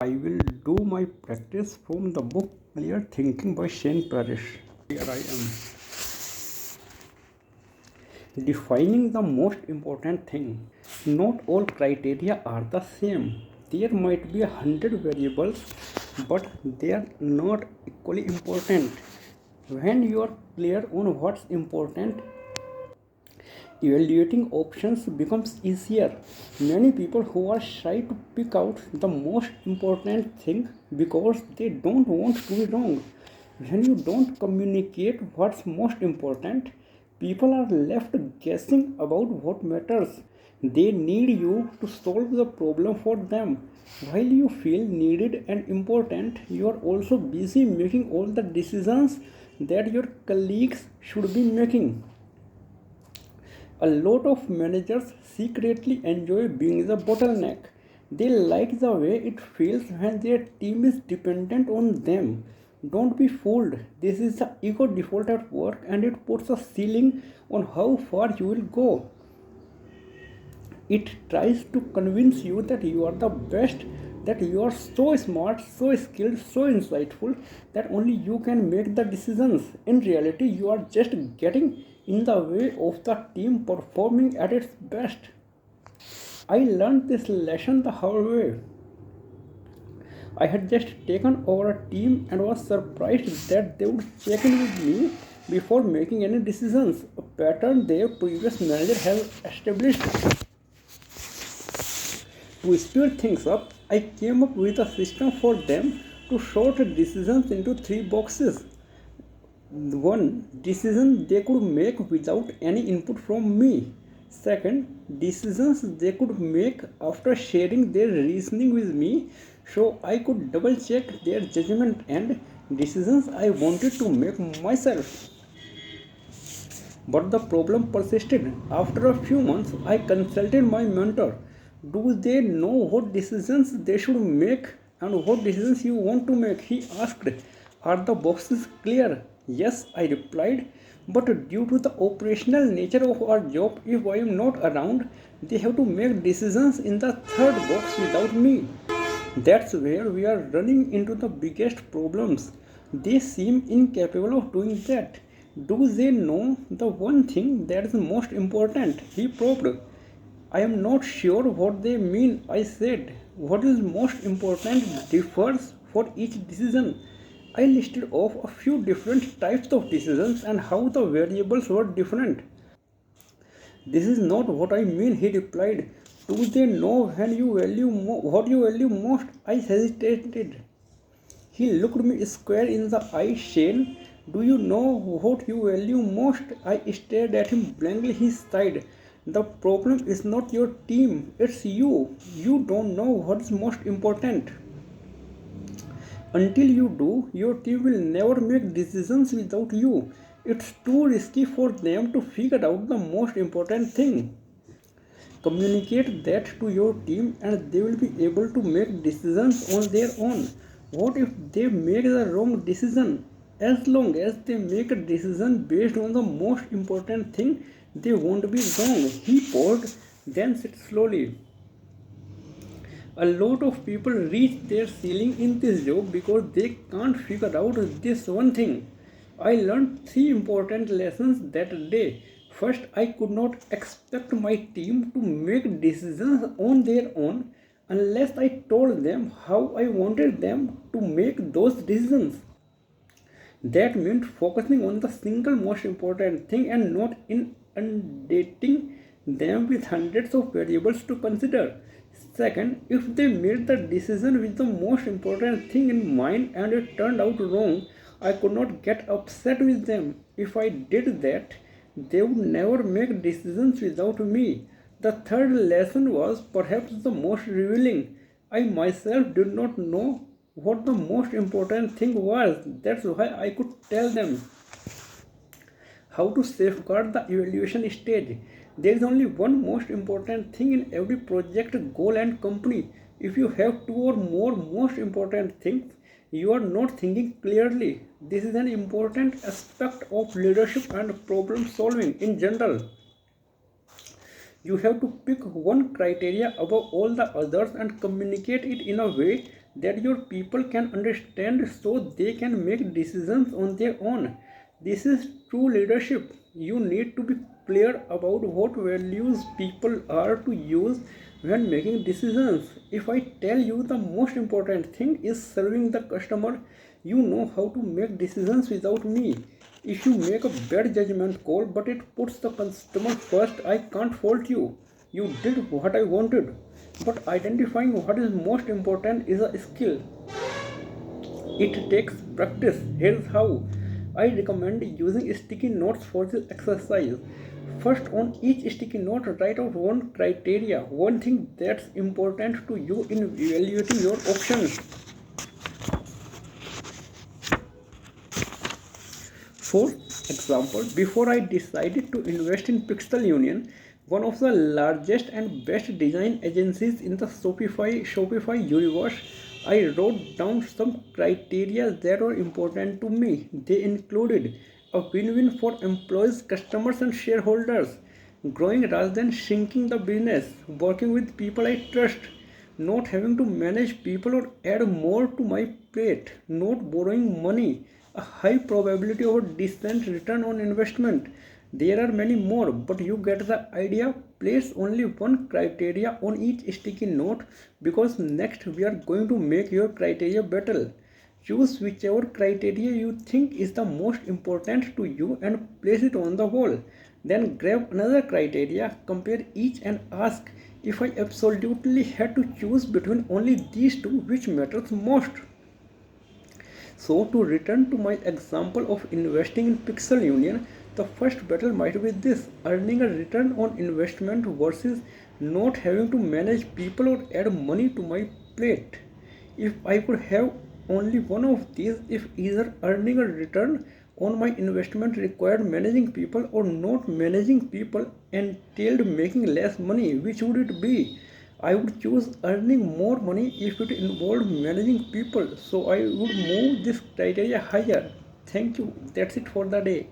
I will do my practice from the book Clear Thinking by Shane Parrish. Here I am. Defining the most important thing. Not all criteria are the same. There might be 100 variables, but they are not equally important. When you are clear on what's important, evaluating options becomes easier. Many people who are shy to pick out the most important thing because they don't want to be wrong. When you don't communicate what's most important, people are left guessing about what matters. They need you to solve the problem for them. While you feel needed and important, you are also busy making all the decisions that your colleagues should be making. A lot of managers secretly enjoy being the bottleneck. They like the way it feels when their team is dependent on them. Don't be fooled. This is the ego default at work and it puts a ceiling on how far you will go. It tries to convince you that you are the best, that you are so smart, so skilled, so insightful that only you can make the decisions. In reality, you are just getting in the way of the team performing at its best. I learned this lesson the hard way. I had just taken over a team and was surprised that they would check in with me before making any decisions, a pattern their previous manager had established. To speed things up, I came up with a system for them to sort decisions into three boxes. One, decision they could make without any input from me. Second, decisions they could make after sharing their reasoning with me so I could double check their judgment, and decisions I wanted to make myself. But the problem persisted. After a few months, I consulted my mentor. Do they know what decisions they should make and what decisions you want to make? He asked. Are the boxes clear? Yes, I replied. But due to the operational nature of our job, if I am not around, they have to make decisions in the third box without me. That's where we are running into the biggest problems. They seem incapable of doing that. Do they know the one thing that is most important? He probed. I am not sure what they mean, I said. What is most important differs for each decision. I listed off a few different types of decisions and how the variables were different. This is not what I mean, he replied. Do they know when you what you value most? I hesitated. He looked me square in the eye. Shane, do you know what you value most? I stared at him blankly. He sighed. The problem is not your team, it's you. You don't know what's most important. Until you do, your team will never make decisions without you. It's too risky for them to figure out the most important thing. Communicate that to your team and they will be able to make decisions on their own. What if they make the wrong decision? As long as they make a decision based on the most important thing, they won't be wrong. He paused, then said slowly. A lot of people reach their ceiling in this job because they can't figure out this one thing. I learned three important lessons that day. First, I could not expect my team to make decisions on their own unless I told them how I wanted them to make those decisions. That meant focusing on the single most important thing and not inundating them with hundreds of variables to consider. Second, if they made the decision with the most important thing in mind and it turned out wrong, I could not get upset with them. If I did that, they would never make decisions without me. The third lesson was perhaps the most revealing. I myself did not know what the most important thing was. That's why I could tell them how to safeguard the evaluation stage. There is only one most important thing in every project, goal, and company. If you have two or more most important things, you are not thinking clearly. This is an important aspect of leadership and problem solving in general. You have to pick one criteria above all the others and communicate it in a way that your people can understand so they can make decisions on their own. This is true leadership. You need to be clear about what values people are to use when making decisions. If I tell you the most important thing is serving the customer, you know how to make decisions without me. If you make a bad judgment call but it puts the customer first, I can't fault you. You did what I wanted. But identifying what is most important is a skill. It takes practice. Here's how. I recommend using sticky notes for this exercise. First, on each sticky note, write out one criteria, one thing that's important to you in evaluating your options. For example, before I decided to invest in Pixel Union, one of the largest and best design agencies in the Shopify universe, I wrote down some criteria that were important to me. They included a win-win for employees, customers, and shareholders, growing rather than shrinking the business, working with people I trust, not having to manage people or add more to my plate, not borrowing money, a high probability of a decent return on investment. There are many more, but you get the idea. Place only one criteria on each sticky note because next we are going to make your criteria better. Choose whichever criteria you think is the most important to you and place it on the wall. Then grab another criteria, compare each and ask, if I absolutely had to choose between only these two, which matters most? So to return to my example of investing in Pixel Union, the first battle might be this: earning a return on investment versus not having to manage people or add money to my plate. If I could have only one of these, if either earning a return on my investment required managing people or not managing people entailed making less money, which would it be? I would choose earning more money if it involved managing people, so I would move this criteria higher. Thank you. That's it for the day.